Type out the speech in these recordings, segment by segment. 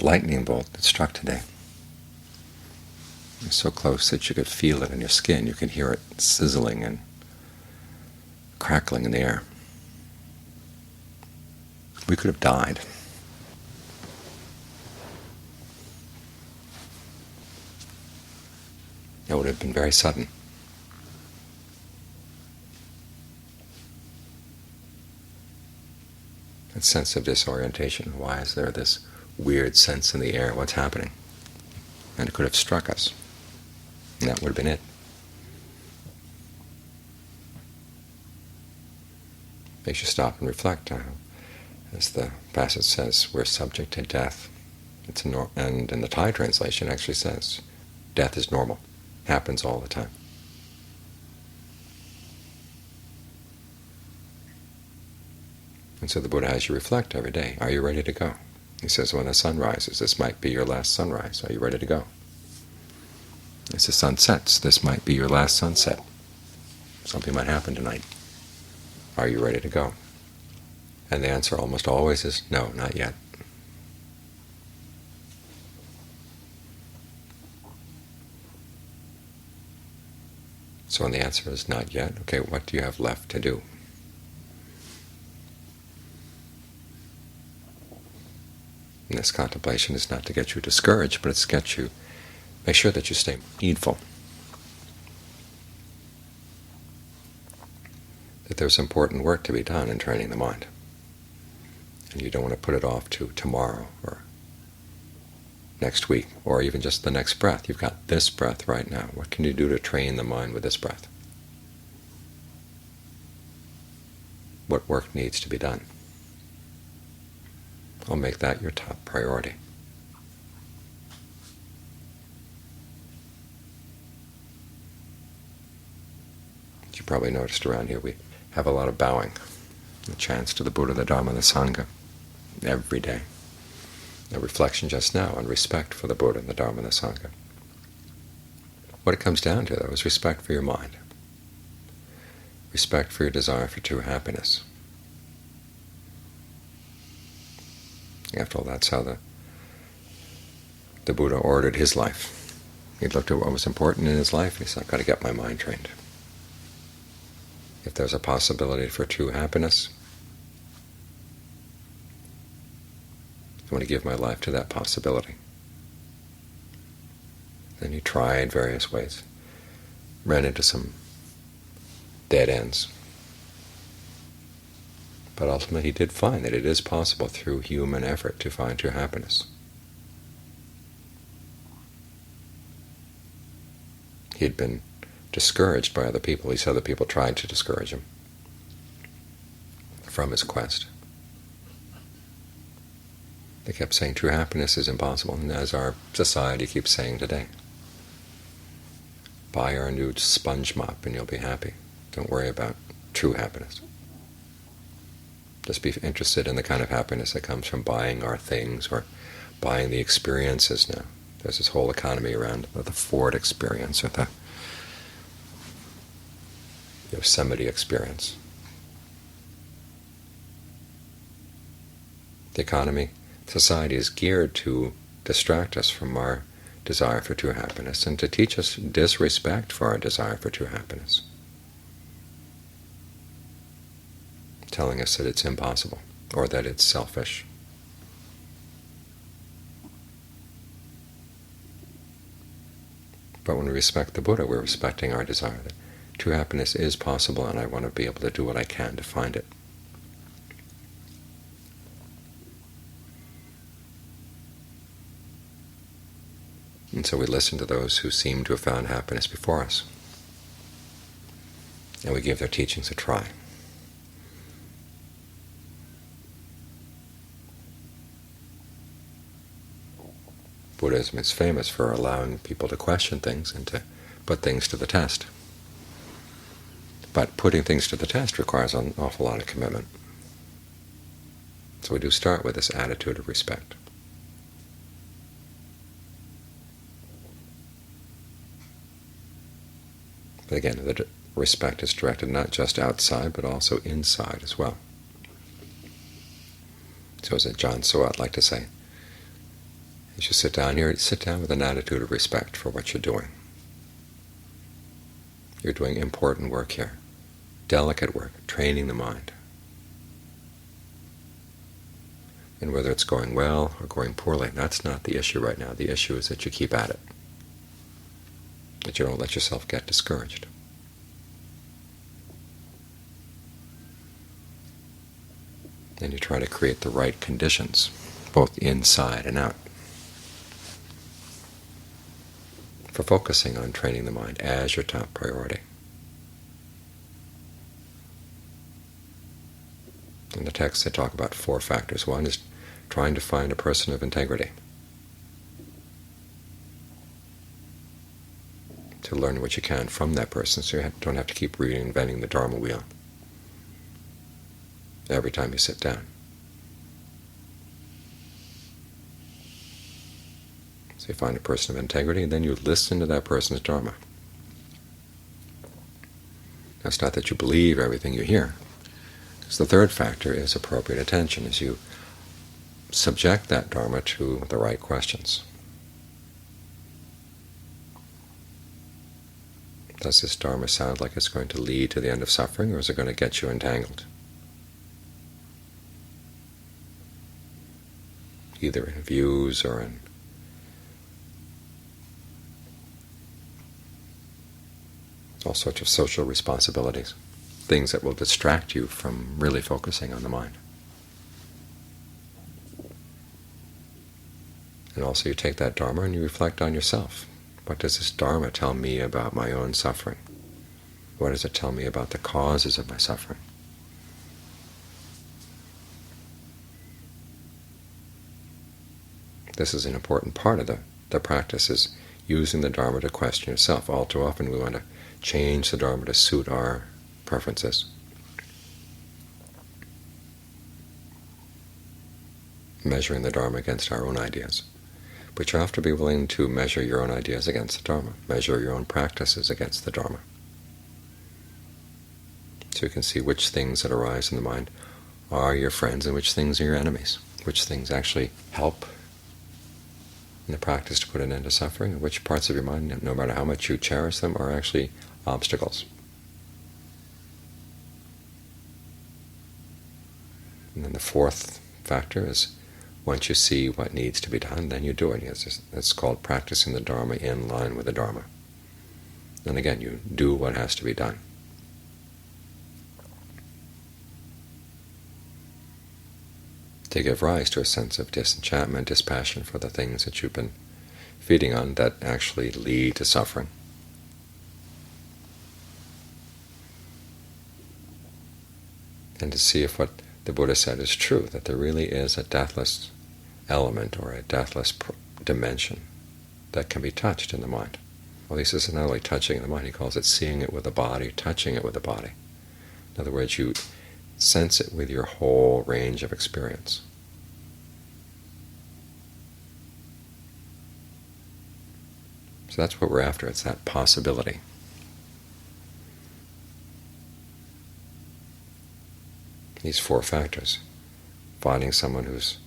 lightning bolt that struck today. It was so close that you could feel it in your skin. You could hear it sizzling and crackling in the air. We could have died. It would have been very sudden. That sense of disorientation. Why is there this weird sense in the air? What's happening? And it could have struck us. And that would have been it. Makes you stop and reflect. As the passage says, we're subject to death. And in the Thai translation it actually says, death is normal. Happens all the time. And so the Buddha has you reflect every day. Are you ready to go? He says, when the sun rises, this might be your last sunrise. Are you ready to go? As the sun sets, this might be your last sunset. Something might happen tonight. Are you ready to go? And the answer almost always is no, not yet. So when the answer is not yet, okay, what do you have left to do? And this contemplation is not to get you discouraged, but it's to get you, make sure that you stay heedful. That there's important work to be done in training the mind. And you don't want to put it off to tomorrow or next week, or even just the next breath. You've got this breath right now. What can you do to train the mind with this breath? What work needs to be done? I'll make that your top priority. You probably noticed around here we have a lot of bowing, the chants to the Buddha, the Dhamma, the Sangha, every day. A reflection just now on respect for the Buddha, the Dhamma, and the Sangha. What it comes down to, though, is respect for your mind, respect for your desire for true happiness. After all, that's how the Buddha ordered his life. He looked at what was important in his life, and he said, I've got to get my mind trained. If there's a possibility for true happiness, I want to give my life to that possibility. Then he tried various ways, ran into some dead ends. But ultimately he did find that it is possible through human effort to find true happiness. He had been discouraged by other people. These other people tried to discourage him from his quest. They kept saying true happiness is impossible, and as our society keeps saying today. Buy our new sponge mop and you'll be happy. Don't worry about true happiness. Just be interested in the kind of happiness that comes from buying our things or buying the experiences now. There's this whole economy around the Ford experience or the Yosemite experience. The economy, society is geared to distract us from our desire for true happiness and to teach us disrespect for our desire for true happiness, telling us that it's impossible or that it's selfish. But when we respect the Buddha, we're respecting our desire that true happiness is possible, and I want to be able to do what I can to find it. And so we listen to those who seem to have found happiness before us, and we give their teachings a try. Buddhism is famous for allowing people to question things and to put things to the test. But putting things to the test requires an awful lot of commitment. So we do start with this attitude of respect. But again, the respect is directed not just outside, but also inside as well. So as John Sowat liked to say, As you sit down here, sit down with an attitude of respect for what you're doing. You're doing important work here, delicate work, training the mind. And whether it's going well or going poorly, that's not the issue right now. The issue is that you keep at it, that you don't let yourself get discouraged. And you try to create the right conditions, both inside and out, for focusing on training the mind as your top priority. In the text they talk about 4 factors. One is trying to find a person of integrity, to learn what you can from that person, so you don't have to keep reinventing the Dharma wheel every time you sit down. So you find a person of integrity, and then you listen to that person's Dharma. Now, it's not that you believe everything you hear. So the third factor is appropriate attention, as you subject that Dharma to the right questions. Does this Dharma sound like it's going to lead to the end of suffering, or is it going to get you entangled? Either in views or in all sorts of social responsibilities, things that will distract you from really focusing on the mind. And also you take that Dharma and you reflect on yourself. What does this Dharma tell me about my own suffering? What does it tell me about the causes of my suffering? This is an important part of the practice, is using the Dharma to question yourself. All too often we want to change the Dharma to suit our preferences. Measuring the Dharma against our own ideas. But you have to be willing to measure your own ideas against the Dharma, measure your own practices against the Dharma. So you can see which things that arise in the mind are your friends and which things are your enemies, which things actually help in the practice to put an end to suffering, and which parts of your mind, no matter how much you cherish them, are actually obstacles. And then the fourth factor is, once you see what needs to be done, then you do it. It's called practicing the Dharma in line with the Dharma. And again, you do what has to be done. To give rise to a sense of disenchantment, dispassion for the things that you've been feeding on that actually lead to suffering. And to see if what the Buddha said is true, that there really is a deathless element or a deathless dimension that can be touched in the mind. Well, he says not only touching in the mind, he calls it seeing it with the body, touching it with the body. In other words, you sense it with your whole range of experience. So that's what we're after. It's that possibility. These 4 factors. Finding someone who's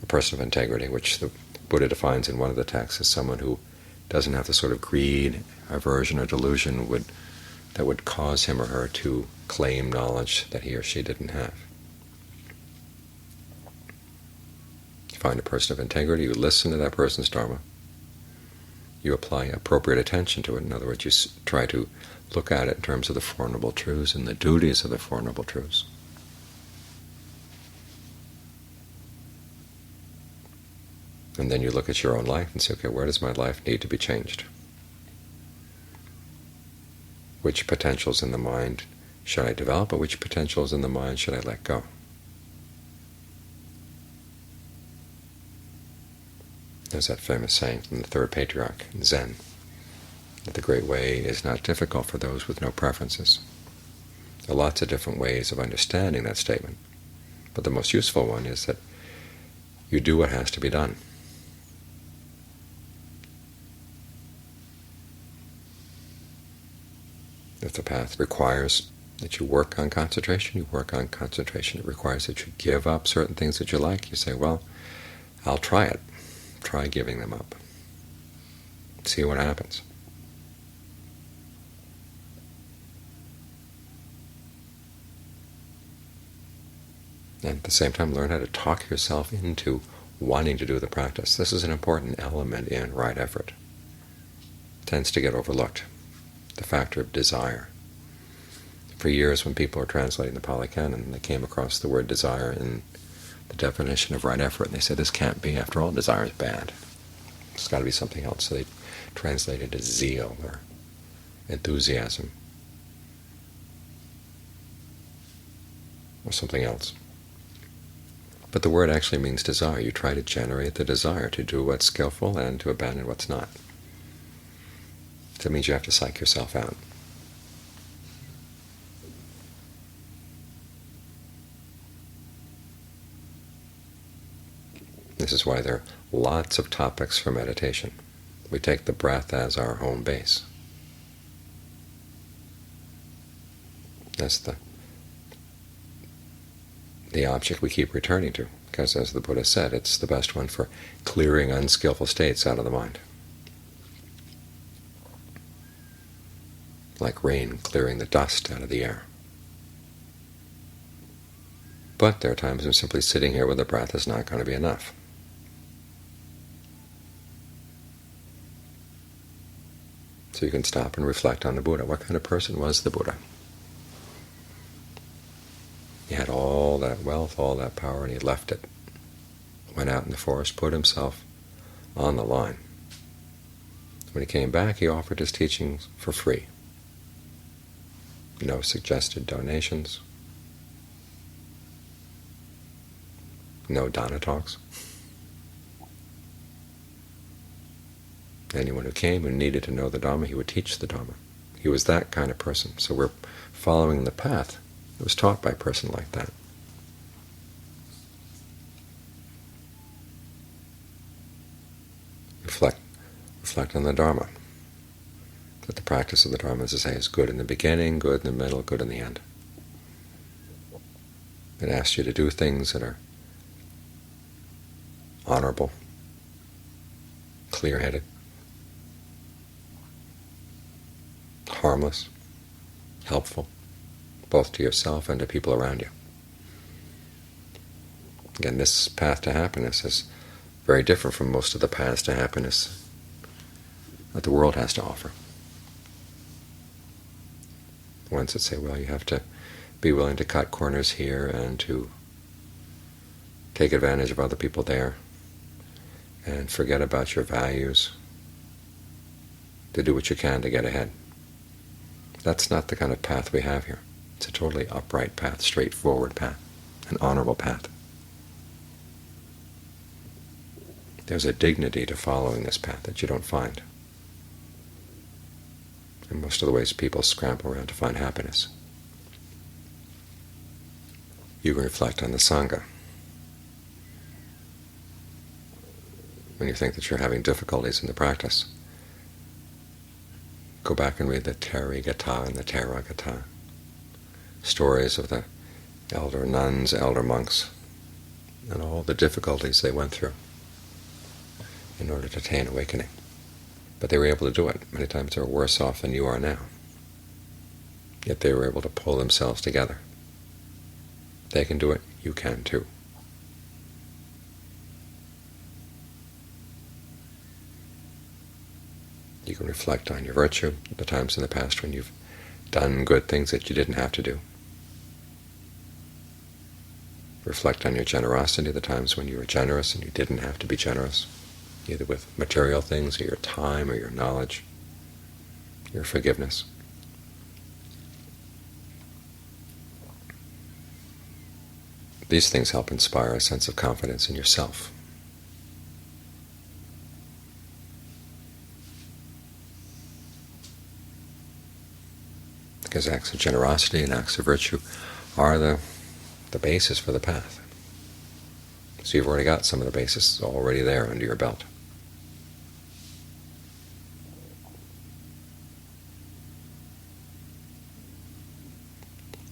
a person of integrity, which the Buddha defines in one of the texts as someone who doesn't have the sort of greed, aversion, or delusion that would cause him or her to claim knowledge that he or she didn't have. You find a person of integrity, you listen to that person's Dharma, you apply appropriate attention to it. In other words, you try to look at it in terms of the Four Noble Truths and the duties of the Four Noble Truths. And then you look at your own life and say, okay, where does my life need to be changed? Which potentials in the mind should I develop, and which potentials in the mind should I let go? There's that famous saying from the third patriarch in Zen, that the great way is not difficult for those with no preferences. There are lots of different ways of understanding that statement, but the most useful one is that you do what has to be done. If the path requires that you work on concentration, you work on concentration. It requires that you give up certain things that you like. You say, well, I'll try it, Try giving them up. See what happens. And at the same time, learn how to talk yourself into wanting to do the practice. This is an important element in right effort. It tends to get overlooked, the factor of desire. For years, when people were translating the Pali Canon, they came across the word desire in the definition of right effort, and they said, this can't be. After all, desire is bad. It's got to be something else. So they translated it as zeal or enthusiasm or something else. But the word actually means desire. You try to generate the desire to do what's skillful and to abandon what's not. So it means you have to psych yourself out. This is why there are lots of topics for meditation. We take the breath as our home base. That's the object we keep returning to, because, as the Buddha said, it's the best one for clearing unskillful states out of the mind. Like rain clearing the dust out of the air. But there are times when simply sitting here with the breath is not going to be enough. So you can stop and reflect on the Buddha. What kind of person was the Buddha? He had all that wealth, all that power, and he left it. Went out in the forest, put himself on the line. When he came back, he offered his teachings for free. No suggested donations. No Dhamma talks. Anyone who came who needed to know the Dhamma, he would teach the Dhamma. He was that kind of person. So we're following the path that was taught by a person like that. Reflect on the Dharma. That the practice of the Dharma, as I say, is good in the beginning, good in the middle, good in the end. It asks you to do things that are honorable, clear-headed, harmless, helpful, both to yourself and to people around you. Again, this path to happiness is very different from most of the paths to happiness that the world has to offer. Ones that say, well, you have to be willing to cut corners here and to take advantage of other people there and forget about your values, to do what you can to get ahead. That's not the kind of path we have here. It's a totally upright path, straightforward path, an honorable path. There's a dignity to following this path that you don't find in most of the ways people scramble around to find happiness. You can reflect on the Sangha. When you think that you're having difficulties in the practice, go back and read the Therigatha and the Theragatha, stories of the elder nuns, elder monks, and all the difficulties they went through in order to attain awakening. But they were able to do it. Many times they were worse off than you are now. Yet they were able to pull themselves together. They can do it, you can too. You can reflect on your virtue, the times in the past when you've done good things that you didn't have to do. Reflect on your generosity, the times when you were generous and you didn't have to be generous, either with material things or your time or your knowledge, your forgiveness. These things help inspire a sense of confidence in yourself. Because acts of generosity and acts of virtue are the basis for the path. So you've already got some of the basis already there under your belt.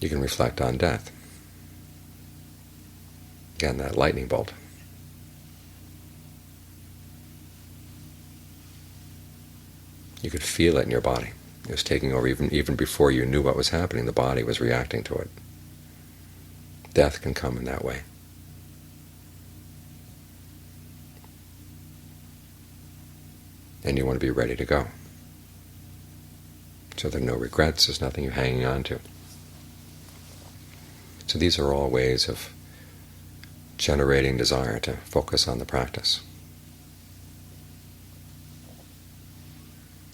You can reflect on death. Again, that lightning bolt. You could feel it in your body. It was taking over even before you knew what was happening. The body was reacting to it. Death can come in that way. And you want to be ready to go. So there are no regrets, there's nothing you're hanging on to. So these are all ways of generating desire to focus on the practice.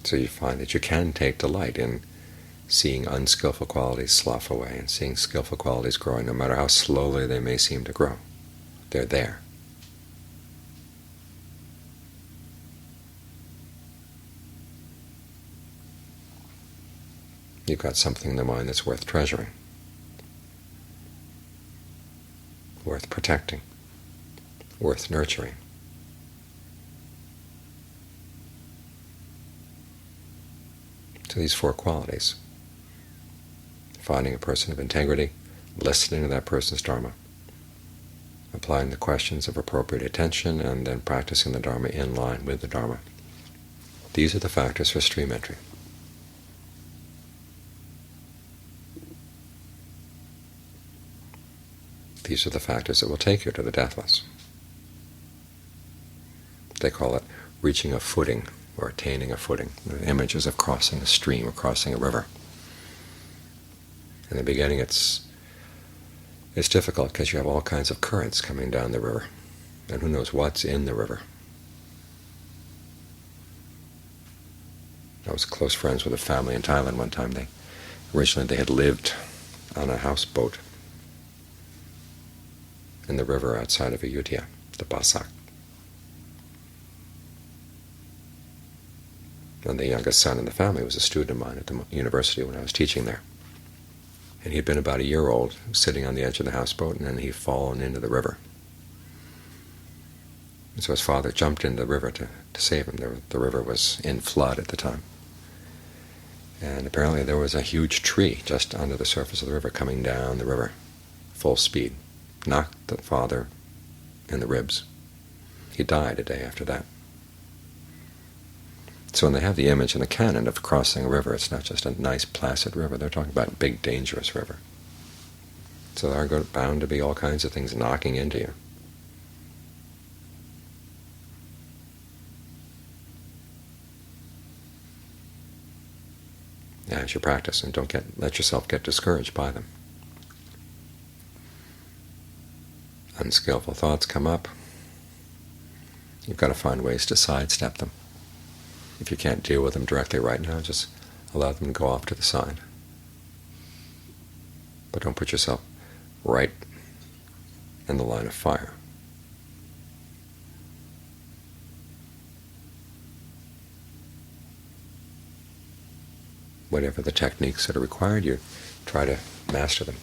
So you find that you can take delight in seeing unskillful qualities slough away and seeing skillful qualities growing, no matter how slowly they may seem to grow. They're there. You've got something in the mind that's worth treasuring, worth protecting, worth nurturing. So these four qualities: finding a person of integrity, listening to that person's Dharma, applying the questions of appropriate attention, and then practicing the Dharma in line with the Dharma. These are the factors for stream entry. These are the factors that will take you to the deathless. They call it reaching a footing or attaining a footing. The images of crossing a stream or crossing a river. In the beginning it's difficult because you have all kinds of currents coming down the river, and who knows what's in the river. I was close friends with a family in Thailand one time. Originally they had lived on a houseboat in the river outside of Ayutthaya, the Basak. And the youngest son in the family was a student of mine at the university when I was teaching there. And he'd been about a year old, sitting on the edge of the houseboat, and then he'd fallen into the river. And so his father jumped into the river to save him. The river was in flood at the time. And apparently there was a huge tree just under the surface of the river coming down the river, full speed. Knocked the father in the ribs. He died a day after that. So when they have the image in the canon of crossing a river, it's not just a nice placid river. They're talking about a big dangerous river. So there are bound to be all kinds of things knocking into you. As you practice, and don't let yourself get discouraged by them. Unskillful thoughts come up. You've got to find ways to sidestep them. If you can't deal with them directly right now, just allow them to go off to the side. But don't put yourself right in the line of fire. Whatever the techniques that are required, you try to master them.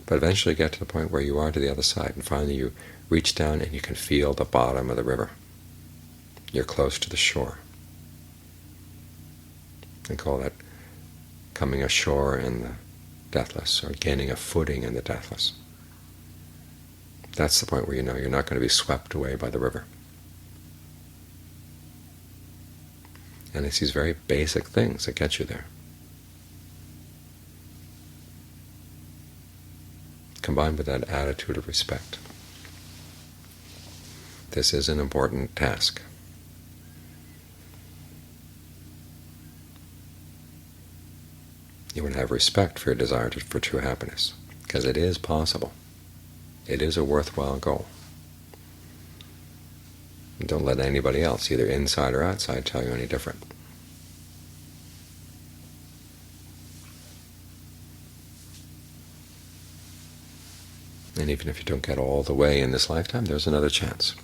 But eventually get to the point where you are to the other side, and finally you reach down and you can feel the bottom of the river. You're close to the shore. They call that coming ashore in the deathless, or gaining a footing in the deathless. That's the point where you know you're not going to be swept away by the river. And it's these very basic things that get you there. Combined with that attitude of respect. This is an important task. You want to have respect for your desire for true happiness, because it is possible. It is a worthwhile goal. And don't let anybody else, either inside or outside, tell you any different. And even if you don't get all the way in this lifetime, there's another chance.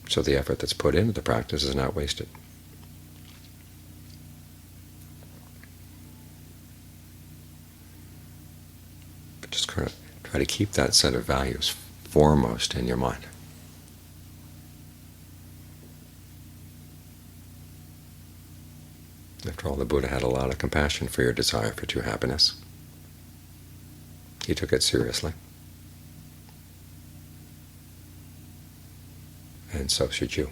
So the effort that's put into the practice is not wasted. But just kind of try to keep that set of values foremost in your mind. After all, the Buddha had a lot of compassion for your desire for true happiness. He took it seriously, and so should you.